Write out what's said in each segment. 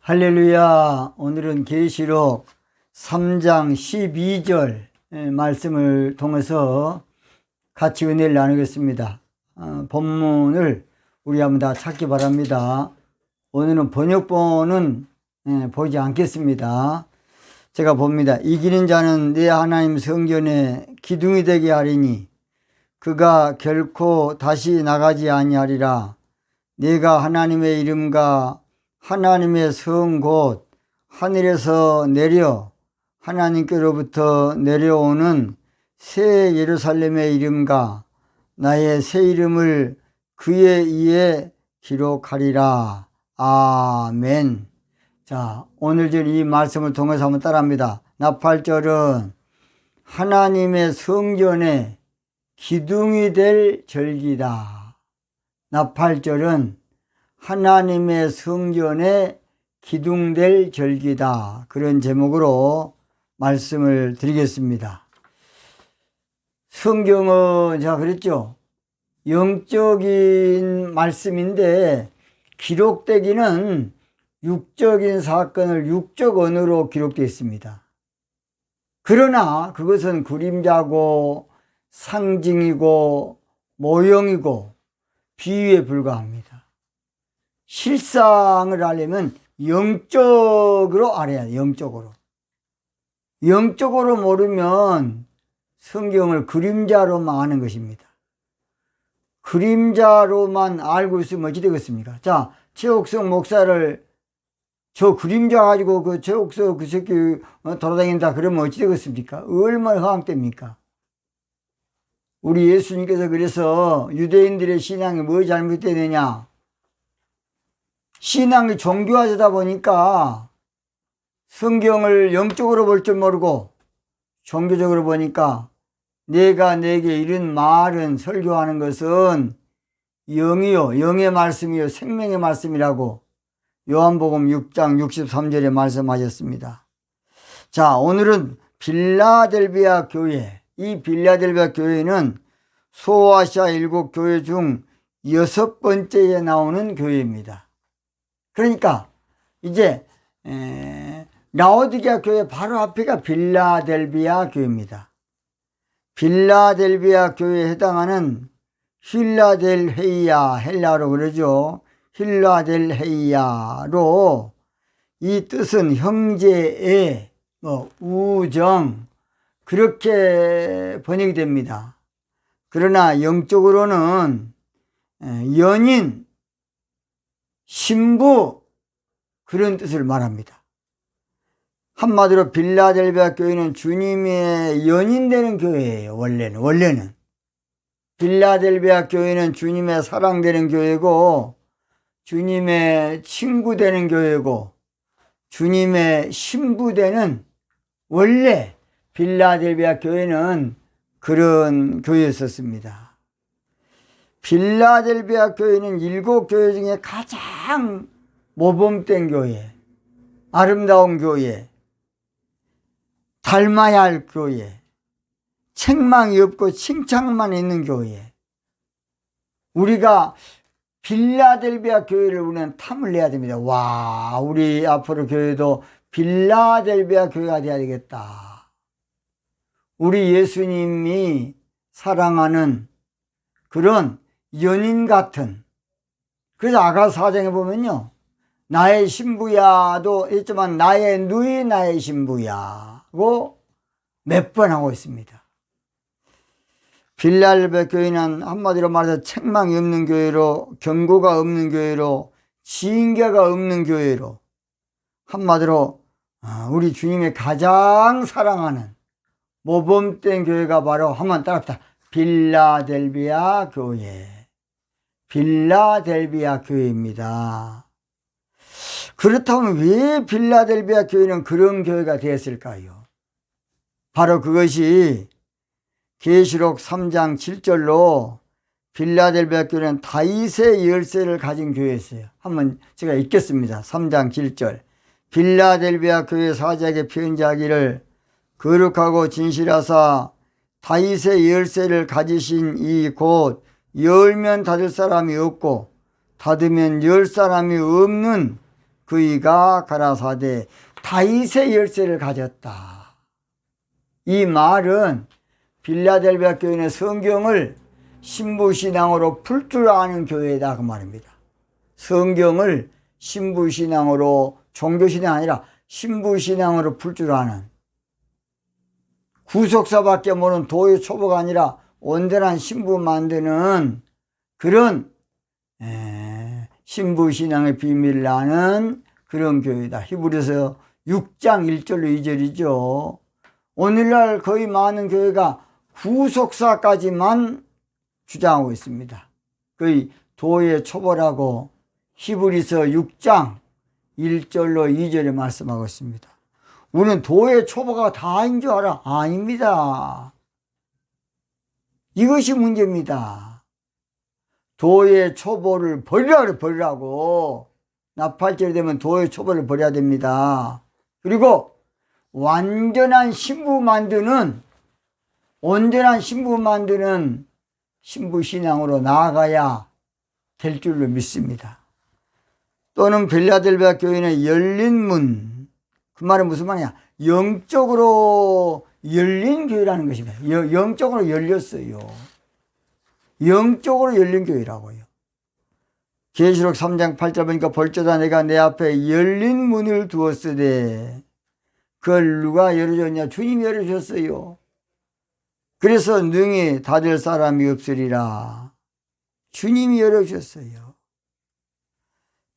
할렐루야. 오늘은 계시록 3장 12절 말씀을 통해서 같이 은혜를 나누겠습니다. 본문을 우리 한번 다 찾기 바랍니다. 오늘은 번역본은 보지 않겠습니다. 제가 봅니다. 이기는 자는 내 하나님 성전에 기둥이 되게 하리니 그가 결코 다시 나가지 아니하리라. 내가 하나님의 이름과 하나님의 성 곧 하늘에서 내려 하나님께로부터 내려오는 새 예루살렘의 이름과 나의 새 이름을 그의 이에 기록하리라. 아멘. 자, 오늘 이 말씀을 통해서 한번 따라합니다. 나 8절은 하나님의 성전에 기둥이 될 절기다. 나 8절은 하나님의 성전에 기둥될 절기다. 그런 제목으로 말씀을 드리겠습니다. 성경은 제가 그랬죠. 영적인 말씀인데 기록되기는 육적인 사건을 육적 언어로 기록되어 있습니다. 그러나 그것은 그림자고 상징이고 모형이고 비유에 불과합니다. 실상을 알려면 영적으로 알아야 돼요. 영적으로 모르면 성경을 그림자로만 아는 것입니다. 그림자로만 알고 있으면 어찌 되겠습니까? 자, 최옥성 목사를 저 그림자 가지고 그 최옥성 그 새끼 돌아다닌다 그러면 어찌 되겠습니까? 얼마나 허황됩니까? 우리 예수님께서 그래서 유대인들의 신앙이 뭐 잘못되느냐? 신앙이 종교화되다 보니까 성경을 영적으로 볼 줄 모르고 종교적으로 보니까 내가 내게 이런 말은 설교하는 것은 영이요, 영의 말씀이요, 생명의 말씀이라고 요한복음 6장 63절에 말씀하셨습니다. 자, 오늘은 빌라델비아 교회, 이 빌라델비아 교회는 소아시아 7교회 중 6번째에 나오는 교회입니다. 그러니까 이제 라오디게아 교회 바로 앞에가 빌라델비아 교회입니다. 빌라델비아 교회에 해당하는 힐라델헤이아, 헬라로 그러죠. 힐라델헤이아로 이 뜻은 형제의 우정 그렇게 번역이 됩니다. 그러나 영적으로는 연인, 신부 그런 뜻을 말합니다. 한마디로 빌라델비아 교회는 주님의 연인되는 교회예요. 원래는 빌라델비아 교회는 주님의 사랑되는 교회고 주님의 친구되는 교회고 주님의 신부되는 원래 빌라델비아 교회는 그런 교회였었습니다. 빌라델비아 교회는 7교회 중에 가장 모범된 교회, 아름다운 교회, 닮아야 할 교회, 책망이 없고 칭찬만 있는 교회. 우리가 빌라델비아 교회를 우리는 탐을 내야 됩니다. 와, 우리 앞으로 교회도 빌라델비아 교회가 돼야 되겠다. 우리 예수님이 사랑하는 그런 연인 같은, 그래서 아가서 4장에 보면요, 나의 신부야도 했지만 나의 누이 나의 신부야고 몇 번 하고 있습니다. 빌라델비아 교회는 한마디로 말해서 책망이 없는 교회로, 경고가 없는 교회로, 징계가 없는 교회로, 한마디로 우리 주님의 가장 사랑하는 모범된 교회가 바로 한번 따라합시다. 빌라델비아 교회. 빌라델비아 교회입니다. 그렇다면 왜 빌라델비아 교회는 그런 교회가 되었을까요? 바로 그것이 계시록 3장 7절로 빌라델비아 교회는 다윗의 열쇠를 가진 교회였어요. 한번 제가 읽겠습니다. 3장 7절. 빌라델비아 교회 사자에게 편지하기를 거룩하고 진실하사 다윗의 열쇠를 가지신 이 곧 열면 닫을 사람이 없고 닫으면 열 사람이 없는 그이가 가라사대 다윗의 열쇠를 가졌다. 이 말은 빌라델비아 교회는 성경을 신부신앙으로 풀 줄 아는 교회다 그 말입니다. 성경을 신부신앙으로, 종교신앙이 아니라 신부신앙으로 풀 줄 아는, 구속사밖에 모르는 도의 초보가 아니라 온전한 신부 만드는 그런 신부신앙의 비밀을 아는 그런 교회다. 히브리서 6장 1절로 2절이죠. 오늘날 거의 많은 교회가 구속사까지만 주장하고 있습니다. 거의 도의 초보라고 히브리서 6장 1절로 2절에 말씀하고 있습니다. 우리는 도의 초보가 다인 줄 알아? 아닙니다. 이것이 문제입니다. 도의 초보를 버리라고. 나팔절이 되면 도의 초보를 버려야 됩니다. 그리고 온전한 신부 만드는 신부신앙으로 나아가야 될 줄로 믿습니다. 또는 빌라델비아 교회는 열린 문, 그 말은 무슨 말이냐? 영적으로 열린 교회라는 것입니다. 영적으로 열렸어요. 영적으로 열린 교회라고요. 계시록 3장 8절 보니까 볼지어다 내가 내 앞에 열린 문을 두었으되 그걸 누가 열어줬냐? 주님이 열어줬어요. 그래서 능히 닫을 사람이 없으리라. 주님이 열어주셨어요.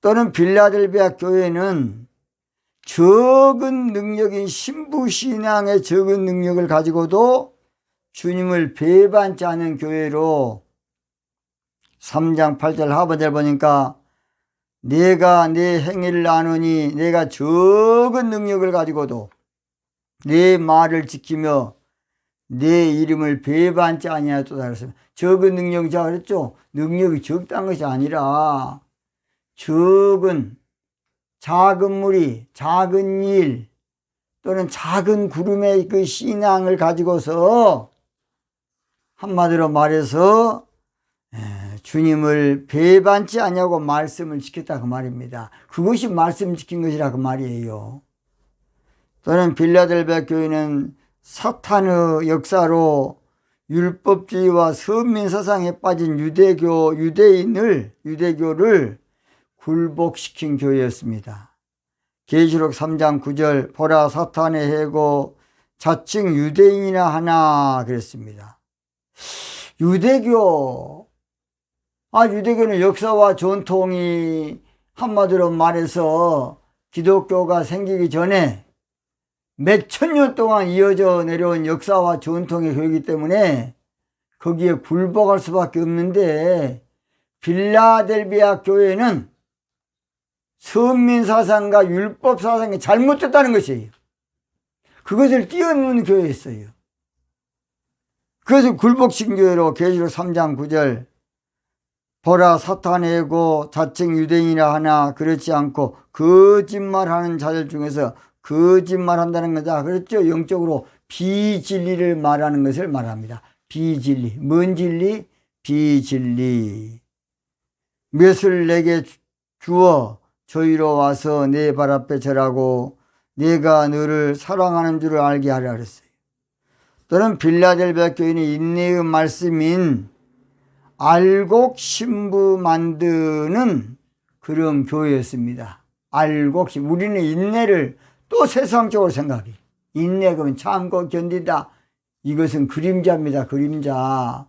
또는 빌라델비아 교회는 적은 능력인 신부신앙의 적은 능력을 가지고도 주님을 배반치 않은 교회로 3장 8절 하반절 보니까 내가 내 행위를 아노니 내가 적은 능력을 가지고도 내 말을 지키며 내 이름을 배반치 아니하였도다 그랬습니다. 적은 능력이자 그랬죠. 능력이 적다는 것이 아니라 작은 무리, 작은 일 또는 작은 구름의 그 신앙을 가지고서 한마디로 말해서 주님을 배반치 아니하고 말씀을 지켰다 그 말입니다. 그것이 말씀 지킨 것이라 그 말이에요. 또는 빌라델비아 교회는 사탄의 역사로 율법주의와 선민사상에 빠진 유대교를 굴복시킨 교회였습니다. 계시록 3장 9절 보라 사탄의 해고 자칭 유대인이나 하나 그랬습니다. 유대교는 역사와 전통이 한마디로 말해서 기독교가 생기기 전에 몇천 년 동안 이어져 내려온 역사와 전통의 교회이기 때문에 거기에 굴복할 수밖에 없는데 빌라델비아 교회는 선민사상과 율법사상이 잘못됐다는 것이에요. 그것을 뛰어넘는 교회였어요. 그래서 굴복시킨 교회로 계시록 3장 9절 보라 사탄의 해고 자칭 유대인이라 하나 그렇지 않고 거짓말하는 자들 중에서 거짓말한다는 거다. 그렇죠? 영적으로 비진리를 말하는 것을 말합니다. 비진리. 뭔 진리? 비진리. 몇을 내게 주어 저희로 와서 내 발 앞에 절하고 내가 너를 사랑하는 줄을 알게 하라 그랬어요. 또는 빌라델비아 교회는 인내의 말씀인 알곡 신부 만드는 그런 교회였습니다. 우리는 인내를 또 세상적으로 생각해. 인내 그러면 참고 견디다. 이것은 그림자입니다. 그림자.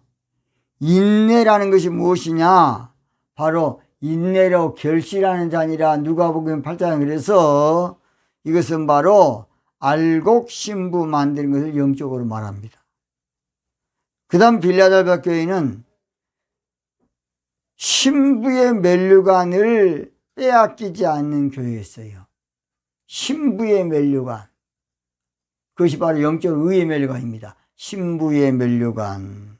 인내라는 것이 무엇이냐? 바로 인내로 결실하는 자니라. 누가복음 8장 그래서 이것은 바로 알곡 신부 만드는 것을 영적으로 말합니다. 그 다음 빌라델비아 교회는 신부의 면류관을 빼앗기지 않는 교회였어요. 신부의 면류관. 그것이 바로 영적 의의 면류관입니다. 신부의 면류관.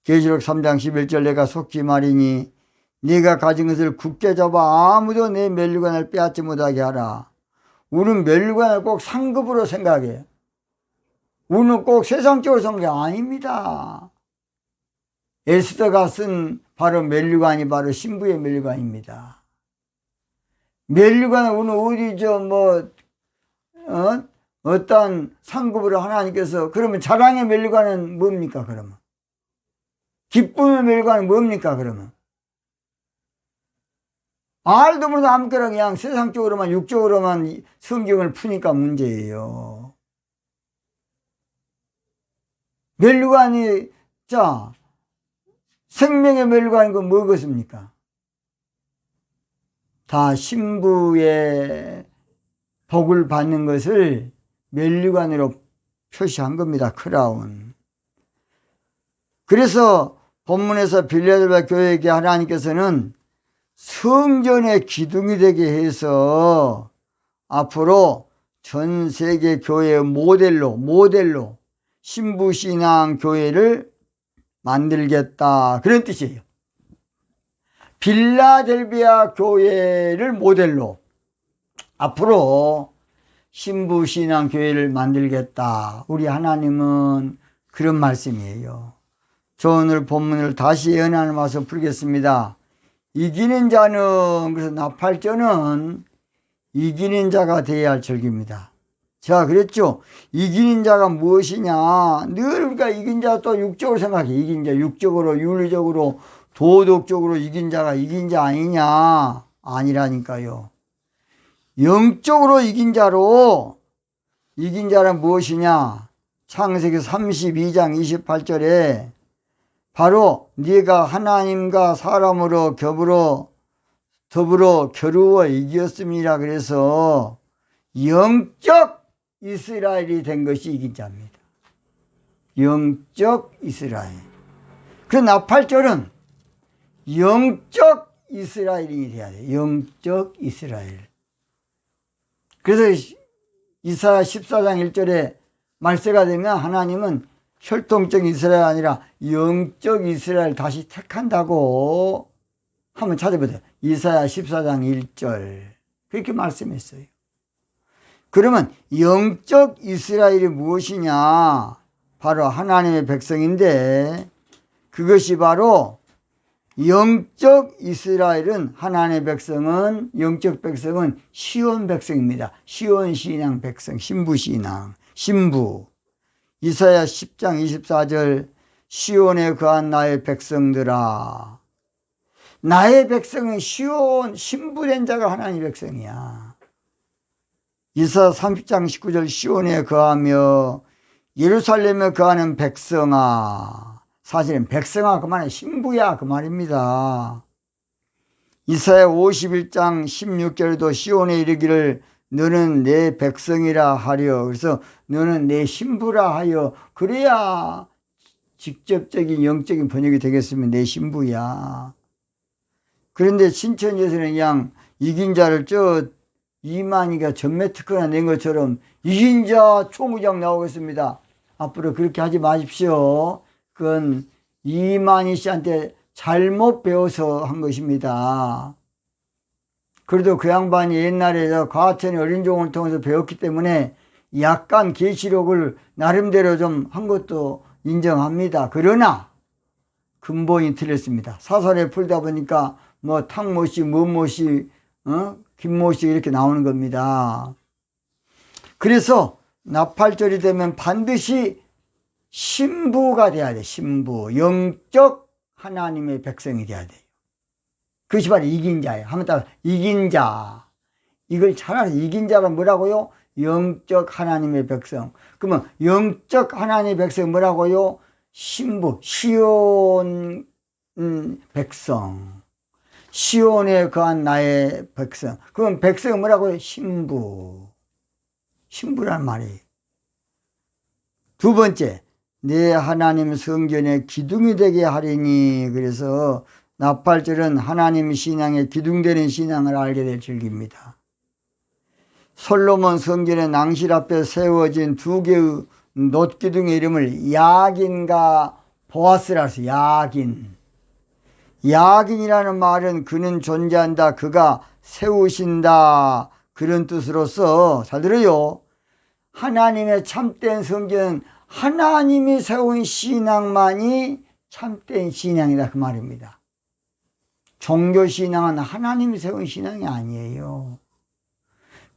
계시록 3장 11절 내가 속히 말이니 네가 가진 것을 굳게 잡아 아무도 내 면류관을 빼앗지 못하게 하라. 우리는 면류관을 꼭 상급으로 생각해요. 우리는 꼭 세상적으로 생각해. 아닙니다. 에스더가 쓴 바로 면류관이 바로 신부의 면류관입니다. 멸류관은 오늘 어디 어떤 상급으로 하나님께서, 그러면 자랑의 멸류관은 뭡니까 그러면? 기쁨의 멸류관은 뭡니까 그러면? 알도 모르는 아무거나 그냥 세상적으로만 육적으로만 성경을 푸니까 문제예요. 멸류관이, 자, 생명의 멸류관인 건 뭐겠습니까? 다 신부의 복을 받는 것을 멸류관으로 표시한 겁니다. 크라운. 그래서 본문에서 빌라델비아 교회에게 하나님께서는 성전의 기둥이 되게 해서 앞으로 전 세계 교회의 모델로 신부신앙 교회를 만들겠다, 그런 뜻이에요. 빌라델비아 교회를 모델로 앞으로 신부신앙 교회를 만들겠다. 우리 하나님은 그런 말씀이에요. 저 오늘 본문을 다시 연안을 와서 풀겠습니다. 이기는 자는, 그래서 나팔전은 이기는 자가 되어야 할 절기입니다. 제가 그랬죠. 이기는 자가 무엇이냐. 늘 우리가 이긴 자 또 육적으로 생각해. 이긴 자, 육적으로, 윤리적으로, 도덕적으로 이긴 자가 이긴 자 아니냐. 아니라니까요. 영적으로 이긴 자로, 이긴 자란 무엇이냐. 창세기 32장 28절에 바로 네가 하나님과 사람으로 더불어 겨루어 이겼습니다. 그래서 영적 이스라엘이 된 것이 이긴 자입니다. 영적 이스라엘. 그 나팔절은 영적 이스라엘이 돼야 돼요. 영적 이스라엘. 그래서 이사야 14장 1절에 말세가 되면 하나님은 혈통적 이스라엘 아니라 영적 이스라엘 다시 택한다고 한번 찾아보세요. 이사야 14장 1절. 그렇게 말씀했어요. 그러면 영적 이스라엘이 무엇이냐? 바로 하나님의 백성인데, 그것이 바로 영적 이스라엘은, 하나님의 백성은, 영적 백성은 시온 백성입니다. 시온 신앙 백성, 신부 신앙, 신부. 이사야 10장 24절, 시온에 거한 나의 백성들아. 나의 백성은 시온, 신부된 자가 하나님의 백성이야. 이사야 30장 19절, 시온에 거하며 예루살렘에 거하는 백성아. 사실은 백성아 그 말은 신부야 그 말입니다. 이사야 51장 16절에도 시온에 이르기를 너는 내 백성이라 하려. 그래서 너는 내 신부라 하여. 그래야 직접적인 영적인 번역이 되겠으면 내 신부야. 그런데 신천지에서는 그냥 이긴 자를 이만희가 전매 특허나 낸 것처럼 이긴 자 총무장 나오겠습니다. 앞으로 그렇게 하지 마십시오. 그건 이만희 씨한테 잘못 배워서 한 것입니다. 그래도 그 양반이 옛날에 과천의 어린종을 통해서 배웠기 때문에 약간 계시록을 나름대로 좀 한 것도 인정합니다. 그러나 근본이 틀렸습니다. 사설에 풀다 보니까 뭐 탕모씨, 뭐모씨, 김모씨 이렇게 나오는 겁니다. 그래서 나팔절이 되면 반드시 신부가 돼야 돼. 신부. 영적 하나님의 백성이 돼야 돼요. 그것이 바로 이긴 자예요. 한번 따라 이긴 자. 이걸 잘 알아요. 이긴 자가 뭐라고요? 영적 하나님의 백성. 그러면 영적 하나님의 백성이 뭐라고요? 신부, 시온 백성. 시온에 거한 나의 백성. 그럼 백성은 뭐라고요? 신부. 신부란 말이에요. 두 번째, 내 하나님 성전의 기둥이 되게 하리니. 그래서 나팔절은 하나님 신앙의 기둥되는 신앙을 알게 될 절기입니다. 솔로몬 성전의 낭실 앞에 세워진 두 개의 놋기둥의 이름을 야긴과 보아스라 해서 야긴. 야긴이라는 말은 그는 존재한다, 그가 세우신다, 그런 뜻으로서, 잘 들어요. 하나님의 참된 성전은 하나님이 세운 신앙만이 참된 신앙이다, 그 말입니다. 종교신앙은 하나님이 세운 신앙이 아니에요.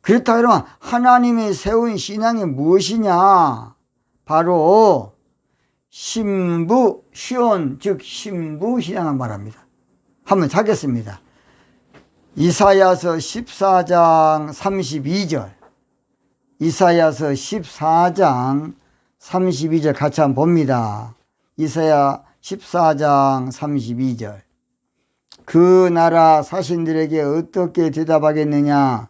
그렇다 그러면 하나님이 세운 신앙이 무엇이냐? 바로 신부, 시온, 즉 신부 신앙을 말합니다. 한번 찾겠습니다. 이사야서 14장 32절. 이사야서 14장 32절 같이 한번 봅니다. 이사야 14장 32절. 그 나라 사신들에게 어떻게 대답하겠느냐?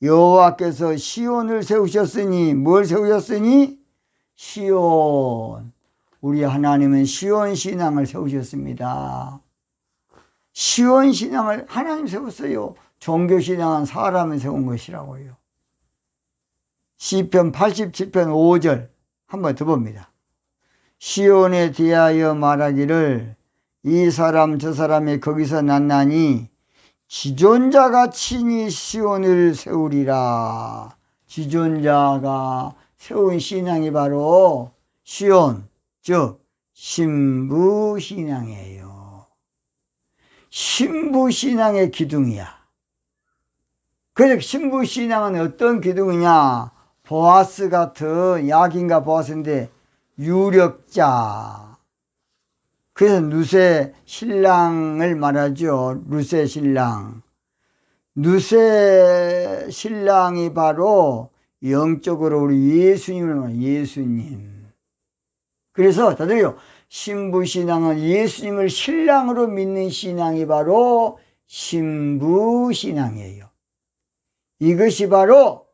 여호와께서 시온을 세우셨으니, 뭘 세우셨으니? 시온. 우리 하나님은 시온 신앙을 세우셨습니다. 시온 신앙을 하나님 세웠어요. 종교 신앙은 사람이 세운 것이라고요. 시편 87편 5절 한번 더 봅니다. 시온에 대하여 말하기를 이 사람 저 사람이 거기서 났나니 지존자가 친히 시온을 세우리라. 지존자가 세운 신앙이 바로 시온, 즉 신부 신앙이에요. 신부 신앙의 기둥이야. 그래서 신부 신앙은 어떤 기둥이냐? 보아스 같은, 야긴과 보아스인데 유력자. 그래서 누세 신랑을 말하죠. 누세 신랑. 누세 신랑이 바로 영적으로 우리 예수님을 말해요. 예수님. 그래서 다들요, 신부신앙은 예수님을 신랑으로 믿는 신앙이 바로 신부신앙이에요. 이것이 바로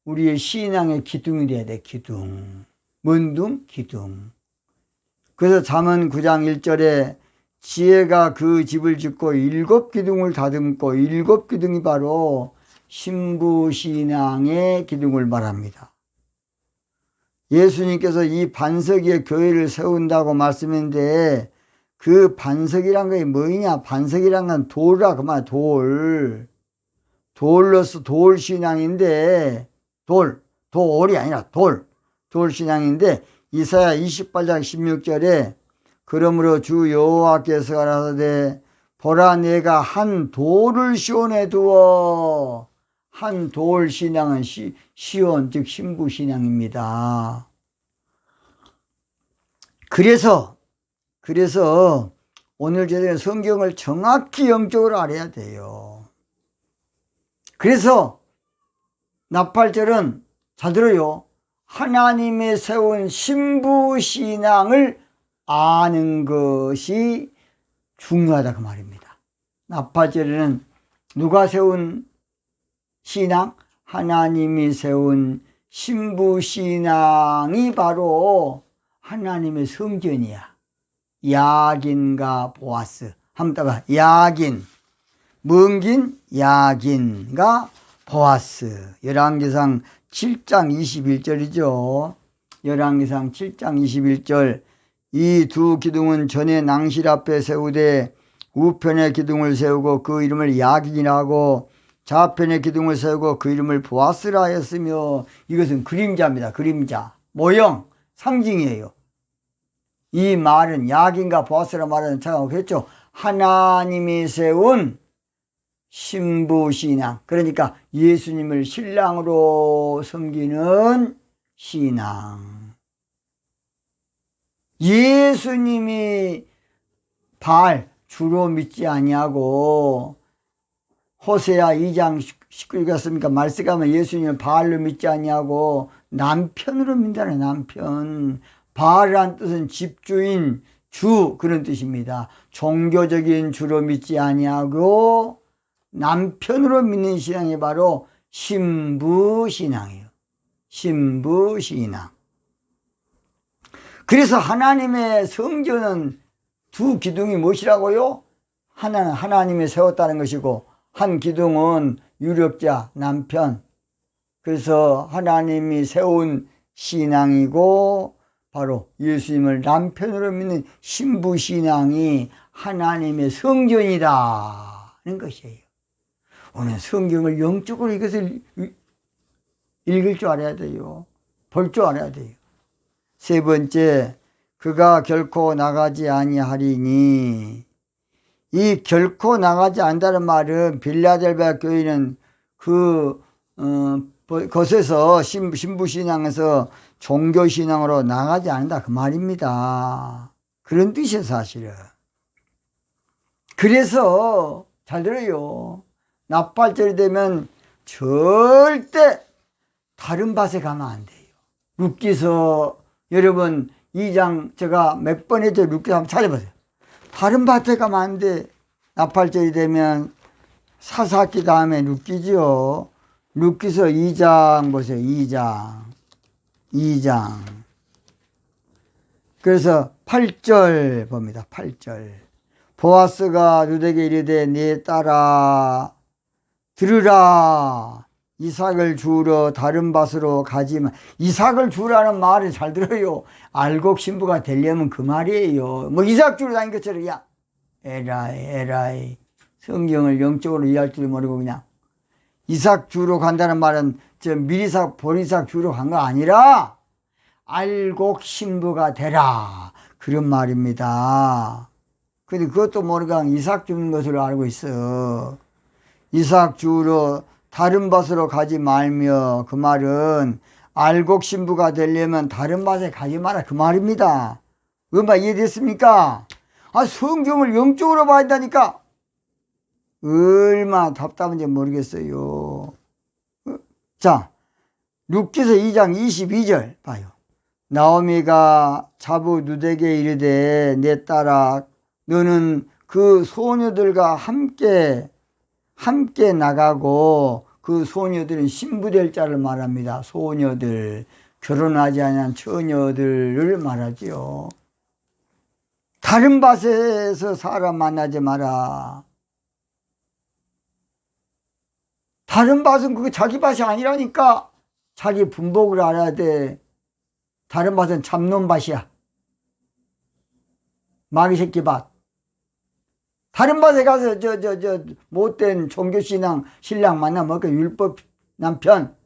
우리의 신앙의 기둥이 돼야 돼. 기둥. 뭔 둥? 기둥. 그래서 잠언 9장 1절에 지혜가 그 집을 짓고 7 기둥을 다듬고 7 기둥이 바로 신부신앙의 기둥을 말합니다. 예수님께서 이 반석 위에 교회를 세운다고 말씀했는데 그 반석이란 게 뭐냐? 반석이란 건 돌이라 그 말. 돌. 돌로서 돌신앙인데 돌이 아니라 돌신앙인데 이사야 28장 16절에 그러므로 주 여호와께서 가라사대 보라 내가 한 돌을 시온에 두어. 한 돌 신앙은 시온 즉 신부 신앙입니다. 그래서 오늘 저희는 성경을 정확히 영적으로 알아야 돼요. 그래서 나팔절은 잘 들어요. 하나님의 세운 신부 신앙을 아는 것이 중요하다 그 말입니다. 나팔절에는 누가 세운 신앙? 하나님이 세운 신부 신앙이 바로 하나님의 성전이야. 야긴과 보아스. 한번 따봐. 야긴. 먼긴 야긴과 보아스. 열왕기상 7장 21절이죠. 열왕기상 7장 21절. 이 두 기둥은 전에 낭실 앞에 세우되 우편의 기둥을 세우고 그 이름을 야긴이라 하고 좌편의 기둥을 세우고 그 이름을 보아스라 했으며. 이것은 그림자입니다. 그림자. 모형, 상징이에요. 이 말은 야긴과 보아스라 말은 제가 그랬죠. 하나님이 세운 신부신앙. 그러니까 예수님을 신랑으로 섬기는 신앙. 예수님이 바알 주로 믿지 아니하고 호세아 2장 19절이었습니까? 말씀하면 예수님을 바알로 믿지 아니하고 남편으로 믿다네. 남편. 바알이란 뜻은 집주인, 주 그런 뜻입니다. 종교적인 주로 믿지 아니하고 남편으로 믿는 신앙이 바로 신부신앙이에요. 신부신앙. 그래서 하나님의 성전은 두 기둥이 무엇이라고요? 하나는 하나님이 세웠다는 것이고 한 기둥은 유력자, 남편. 그래서 하나님이 세운 신앙이고 바로 예수님을 남편으로 믿는 신부신앙이 하나님의 성전이다는 것이에요. 오늘 성경을 영적으로 이것을 읽을 줄 알아야 돼요. 볼 줄 알아야 돼요. 세 번째, 그가 결코 나가지 아니하리니. 이 결코 나가지 않는다는 말은 빌라델비아 교회는 그 것에서 신부신앙에서 종교신앙으로 나가지 않는다 그 말입니다. 그런 뜻이에요 사실은. 그래서 잘 들어요. 납발절이 되면 절대 다른 밭에 가면 안 돼요. 룻기서 여러분 2장 제가 몇 번 했죠. 룻기서 한번 찾아보세요. 다른 밭에 가면 안 돼. 납발절이 되면 사사기 다음에 룻기죠. 룻기서 2장 보세요. 2장 그래서 8절 봅니다. 8절 보아스가 룻에게 이르되 네 딸아 들으라. 이삭을 주우러 다른 밭으로 가지만. 이삭을 주우라는 말을 잘 들어요. 알곡 신부가 되려면 그 말이에요. 뭐 이삭 주우러 다닌 것처럼 야 에라이 성경을 영적으로 이해할 줄 모르고 그냥 이삭 주우러 간다는 말은 저 밀이삭 보리삭 주우러 간 거 아니라 알곡 신부가 되라 그런 말입니다. 근데 그것도 모르고 이삭 주는 것으로 알고 있어. 이삭 주우러 다른 밭으로 가지 말며 그 말은 알곡 신부가 되려면 다른 밭에 가지 마라 그 말입니다. 그 말 이해됐습니까? 성경을 영적으로 봐야 한다니까. 얼마나 답답한지 모르겠어요. 자, 룻기서 2장 22절 봐요. 나오미가 자부 룻에게 이르되 내 딸아 너는 그 소녀들과 함께 나가고 그 소녀들은 신부될 자를 말합니다. 소녀들, 결혼하지 않은 처녀들을 말하지요. 다른 밭에서 사람 만나지 마라. 다른 밭은 그게 자기 밭이 아니라니까. 자기 분복을 알아야 돼. 다른 밭은 잡놈 밭이야. 마귀 새끼 밭. 다른 밭에 가서 못된 종교신앙 신랑 만나면 그 율법 남편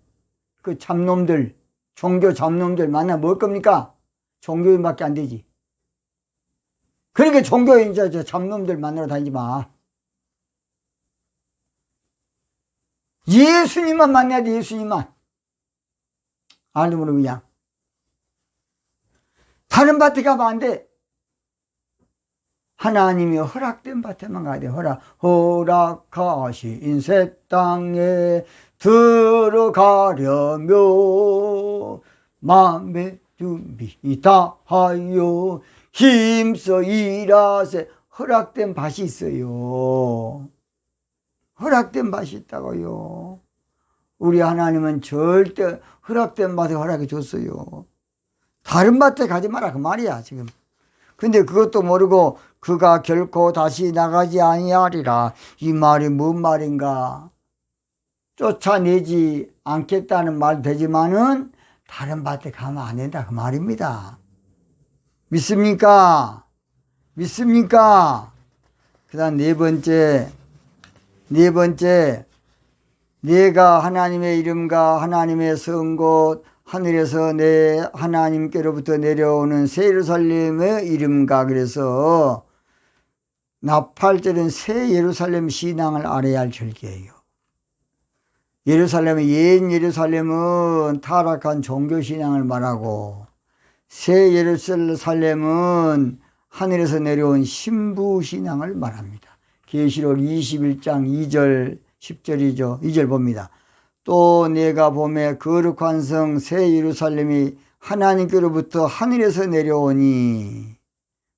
그 잡놈들 종교 잡놈들 만나면 뭘 겁니까? 종교인밖에 안 되지. 그러니까 종교인 저 잡놈들 만나러 다니지 마. 예수님만 만나야 돼. 예수님만. 알도 모르고 그냥 다른 밭에 가면 안 돼. 하나님이 허락된 밭에만 가야 돼. 허락하신 새 땅에 들어가려면 마음의 준비 다 하여 힘써 일하세. 허락된 밭이 있어요. 허락된 밭이 있다고요. 우리 하나님은 절대 허락된 밭에 허락해 줬어요. 다른 밭에 가지 마라 그 말이야 지금. 근데 그것도 모르고 그가 결코 다시 나가지 아니하리라. 이 말이 뭔 말인가? 쫓아내지 않겠다는 말 되지만은 다른 밭에 가면 안 된다 그 말입니다. 믿습니까? 믿습니까? 그 다음 네 번째 내가 하나님의 이름과 하나님의 성곳 하늘에서 내 하나님께로부터 내려오는 새 예루살렘의 이름과 그래서 나팔절은 새 예루살렘 신앙을 알아야 할 절기예요. 옛 예루살렘은 타락한 종교신앙을 말하고 새 예루살렘은 하늘에서 내려온 신부신앙을 말합니다. 계시록 21장 2절 10절이죠. 2절 봅니다. 또 내가 봄에 거룩한 성 새 예루살렘이 하나님께로부터 하늘에서 내려오니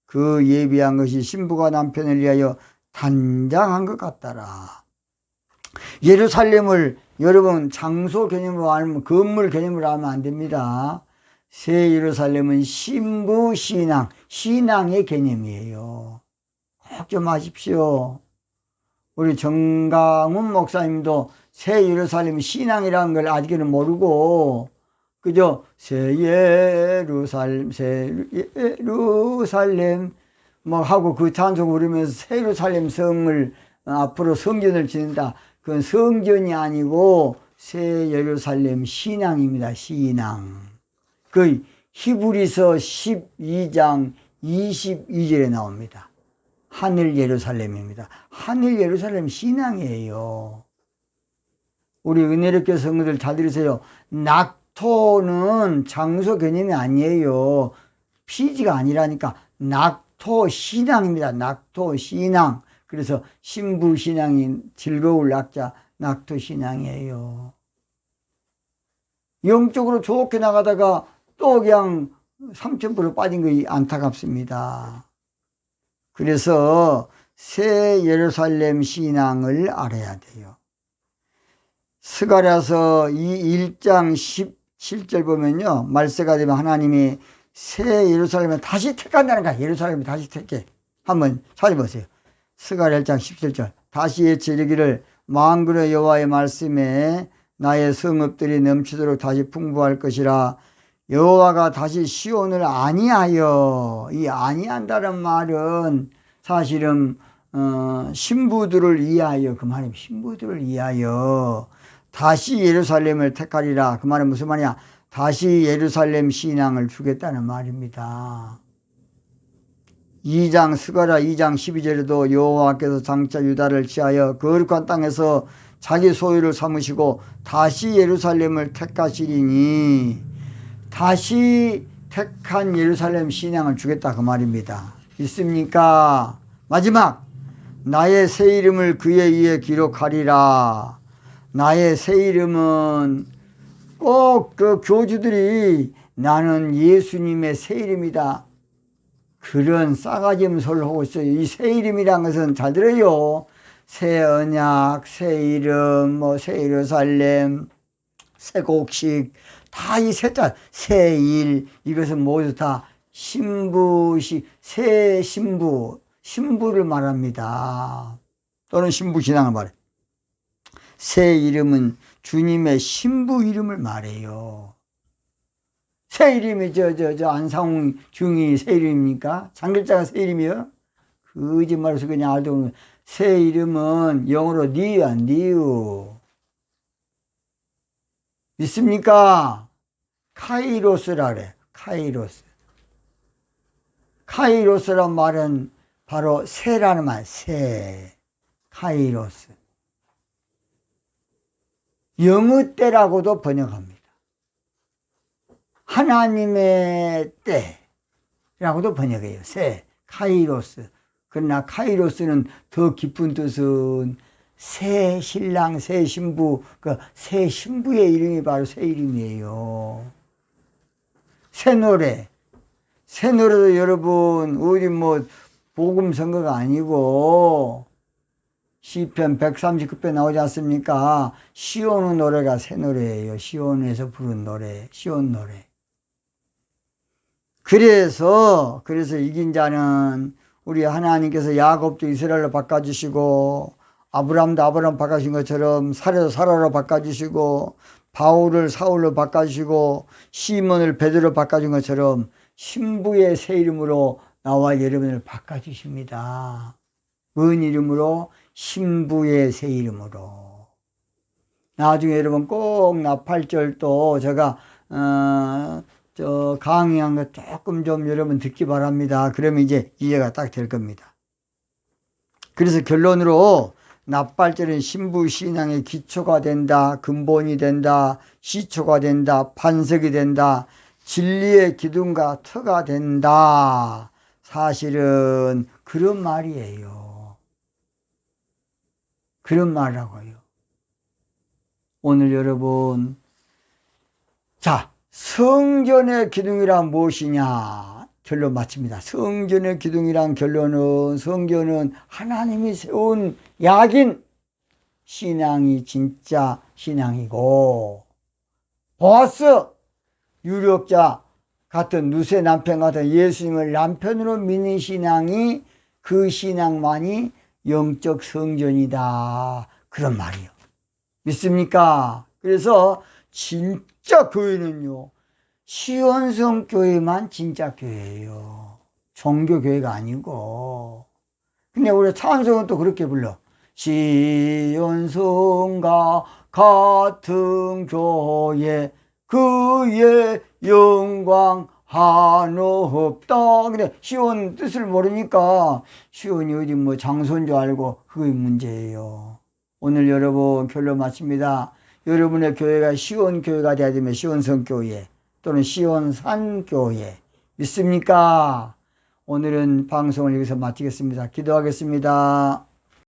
그 예비한 것이 신부가 남편을 위하여 단장한 것 같더라. 예루살렘을 여러분 장소 개념으로 알면 건물 개념으로 알면 안 됩니다. 새 예루살렘은 신부 신앙, 신앙의 개념이에요. 꼭 좀 아십시오. 우리 정강훈 목사님도 새 예루살렘 신앙이라는 걸 아직은 모르고 그죠? 새 예루살렘 뭐 하고 그 찬송 부르면서 새 예루살렘 성을 앞으로 성전을 짓는다. 그건 성전이 아니고 새 예루살렘 신앙입니다. 신앙. 그 히브리서 12장 22절에 나옵니다. 하늘 예루살렘입니다. 하늘 예루살렘 신앙이에요. 우리 은혜롭게 성도들 잘 들으세요. 낙토는 장소 개념이 아니에요. 피지가 아니라니까. 낙토 신앙입니다. 낙토 신앙. 그래서 신부 신앙이 즐거울 낙자 낙토 신앙이에요. 영적으로 좋게 나가다가 또 그냥 3,000% 빠진 거 안타깝습니다. 그래서 새 예루살렘 신앙을 알아야 돼요. 스가랴서 이 1장 17절 보면요. 말세가 되면 하나님이 새 예루살렘을 다시 택한다는 거야. 예루살렘을 다시 택해. 한번 찾아보세요. 스가랴 1장 17절. 다시 외치기를 만군의 여호와의 말씀에 나의 성읍들이 넘치도록 다시 풍부할 것이라. 여호와가 다시 시온을 안위하여, 이 안위한다는 말은 사실은 신부들을 위하여, 그 말입니다. 신부들을 위하여 다시 예루살렘을 택하리라. 그 말은 무슨 말이야? 다시 예루살렘 신앙을 주겠다는 말입니다. 2장 스가랴 2장 12절에도 여호와께서 장차 유다를 취하여 거룩한 땅에서 자기 소유를 삼으시고 다시 예루살렘을 택하시리니, 다시 택한 예루살렘 신앙을 주겠다 그 말입니다. 있습니까? 마지막, 나의 새 이름을 그의 위에 기록하리라. 나의 새 이름은 꼭 그 교주들이 나는 예수님의 새 이름이다, 그런 싸가지 없는 소리를 하고 있어요. 이 새 이름이란 것은 잘 들어요. 새 언약, 새 이름, 새 예루살렘, 새 곡식, 다 이 세자, 새 일, 이것은 모두 다 신부식, 새 신부, 신부를 말합니다. 또는 신부 신앙을 말해요. 새 이름은 주님의 신부 이름을 말해요. 새 이름이 안상웅 중이 새 이름입니까? 장글자가 새 이름이요? 거짓말해서 그냥 알도 모르는. 새 이름은 영어로 뉴야, 뉴. 믿습니까? 카이로스라 그래. 카이로스. 카이로스란 말은 바로 새라는 말, 새. 카이로스. 영의 때라고도 번역합니다. 하나님의 때라고도 번역해요. 새, 카이로스. 그러나 카이로스는 더 깊은 뜻은 새 신랑, 새 신부, 새 신부의 이름이 바로 새 이름이에요. 새 노래. 새 노래도 여러분, 어디 복음 선거가 아니고, 시편 139편 나오지 않습니까? 시온의 노래가 새 노래예요. 시온에서 부른 노래, 시온 노래. 그래서 이긴 자는 우리 하나님께서 야곱도 이스라엘로 바꿔주시고, 아브람도 아브람 바꿔주신 것처럼 사라도 사라로 바꿔주시고, 바울을 사울로 바꿔주시고, 시몬을 베드로 바꿔준 것처럼 신부의 새 이름으로 나와 여러분을 바꿔주십니다. 뭔 이름으로? 신부의 새 이름으로. 나중에 여러분 꼭 나 8절도 제가 강의한 거 조금 좀 여러분 듣기 바랍니다. 그러면 이제 이해가 딱 될 겁니다. 그래서 결론으로 납발절은 신부 신앙의 기초가 된다, 근본이 된다, 시초가 된다, 반석이 된다, 진리의 기둥과 터가 된다. 사실은 그런 말이에요. 그런 말이라고요. 오늘 여러분, 자, 성전의 기둥이란 무엇이냐? 결론 마칩니다. 성전의 기둥이란 결론은, 성전은 하나님이 세운 약인 신앙이 진짜 신앙이고, 보아스 유력자 같은 누세 남편 같은 예수님을 남편으로 믿는 신앙이, 그 신앙만이 영적 성전이다, 그런 말이요. 믿습니까? 그래서 진짜 교회는요, 시온성 교회만 진짜 교회예요. 종교교회가 아니고. 근데 우리 찬송은 또 그렇게 불러. 시온성과 같은 교회, 그의 영광 한없다. 근데 시온 뜻을 모르니까 시온이 어디 장소인 줄 알고, 그게 문제예요. 오늘 여러분 결론 마칩니다. 여러분의 교회가 시온교회가 되어야 되면 시온성교회 또는 시온산교회 믿습니까? 오늘은 방송을 여기서 마치겠습니다. 기도하겠습니다.